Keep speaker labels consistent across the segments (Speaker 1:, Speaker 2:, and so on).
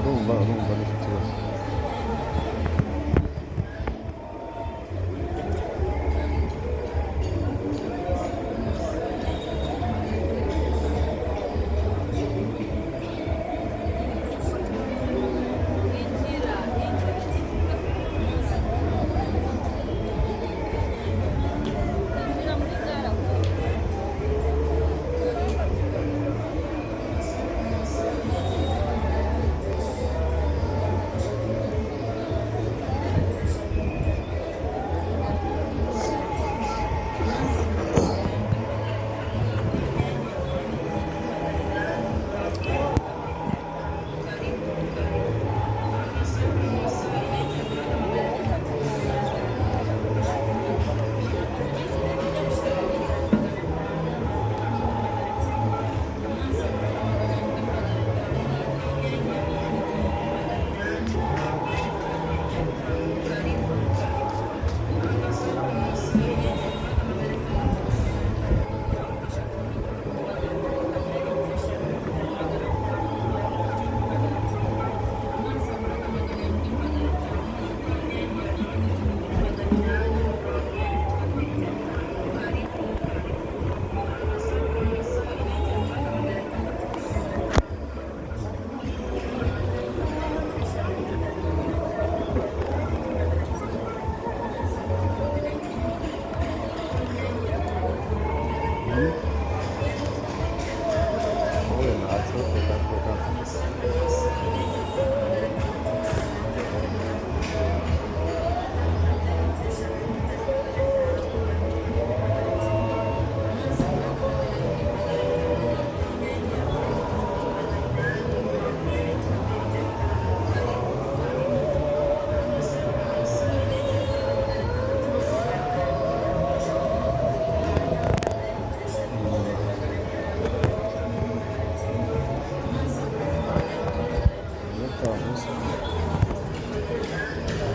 Speaker 1: 너무 많이 들었어.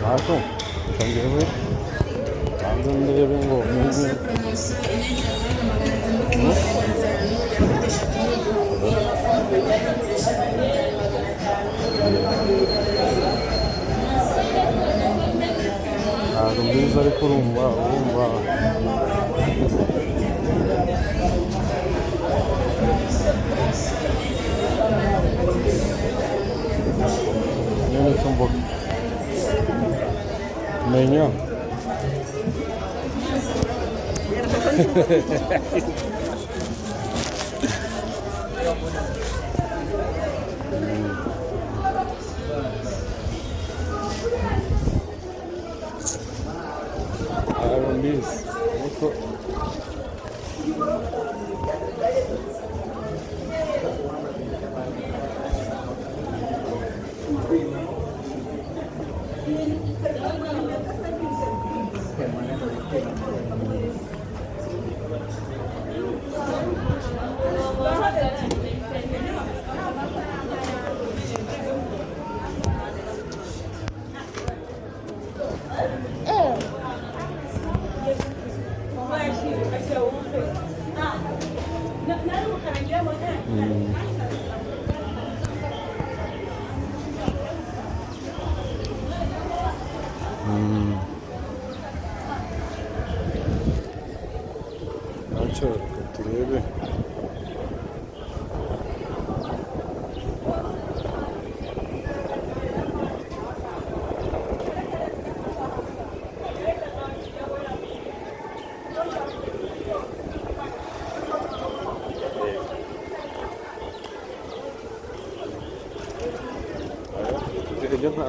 Speaker 1: Marco, también, güey. ¿A dónde vengo? 아, 그럼 민살이 코로나, 얘는 좀 뭐, 매냐? Iron Beast. Alça katılıyor.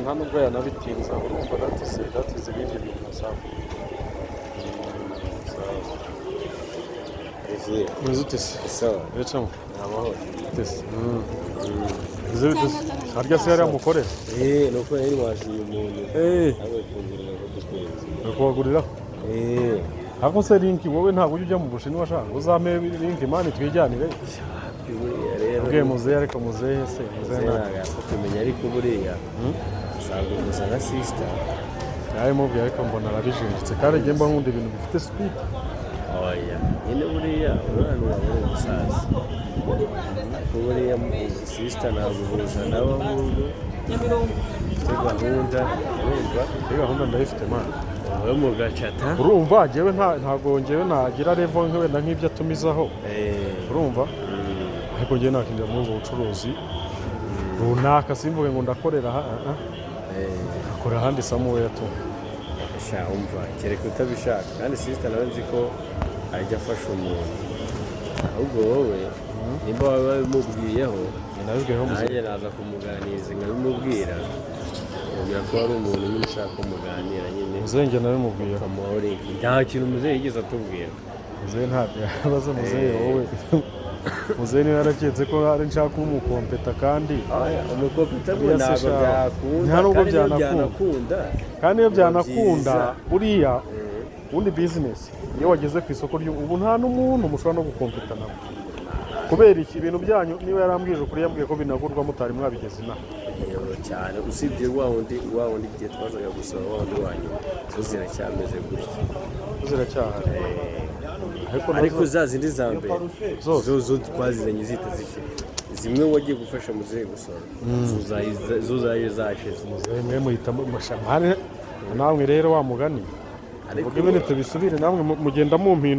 Speaker 1: Nta nubwo yanabitinza urumva dateze ibindi bintu sawa. Umeze ute se? Sawa. Biracamo.
Speaker 2: amahoro
Speaker 1: harya se yari amukorera
Speaker 2: nuko yari washimye umuntu nawe kungurira ko dukwezi
Speaker 1: kubaguriraho ariko se linki wowe ntabwo ujya mu Bushinwa shaka uzampe linki mani twijyanire ubwiye muzehe ariko muzehe se
Speaker 2: ntabwo yapfa kumenya ariko buriya usanga gusa nka sisita
Speaker 1: yawe mubwiye ariko mbona arabijinjitse kandi njye mba nkunda ibintu bifite sipidi
Speaker 2: oya nyine buriya umwana wawe ari umusaza kuko buriya sisita ntabwo uhuza n'abahungu ufite gahunda urumva
Speaker 1: iyi gahunda ndayifite mani
Speaker 2: wowe mu gacata
Speaker 1: urumva njyewe ntabwo njyewe nagira revo wenda nk'ibyo atumizaho urumva ariko njyewe nakinjira muri ubwo bucuruzi runaka simvuge ngo ndakorera akorera ahandi samuwe yatumye
Speaker 2: umva kereka utabishaka kandi sisita nawe nzi ko ajya afasha umuntu ahubwo wowe nimba waba wabimubwiyeho nanjye naza kumuganiriza nkabimubwira mubwira ko hari umuntu nyine ushaka kumuganira nyine
Speaker 1: muzehe njye nabimubwiye
Speaker 2: ukamuha linki nta kintu muzehe yigeze atubwira
Speaker 1: muzehe ntabwo yabaza muzehe wowe muzehe niba yaraketse ko ari nshaka umukompeta kandi
Speaker 2: umukompeta we ntabwo byakunda
Speaker 1: nta nubwo byanakunda kandi iyo byanakunda buriya ubundi bizinesi iyo wageze ku isoko ubu nta n'umuntu mushobora no gukompeta nawe kubera iki ibintu byanyu niba yarambwije ukuri yambwiye ko binagurwa mutari mwabigeze inaha
Speaker 2: cyane usibye wa wundi igihe twazaga gusaba wa wundi wanyu zo ziracyameze gutya
Speaker 1: ziracyahari
Speaker 2: ariko za zindi za mbere zo twazizanye zihita zifite zimwe wagiye gufasha muzehe gusora zo zaje zashize
Speaker 1: muzehe mwe muhitamo mashamane namwe rero wa mugani ubwo ibintu tubisubire namwe mugenda mumpinda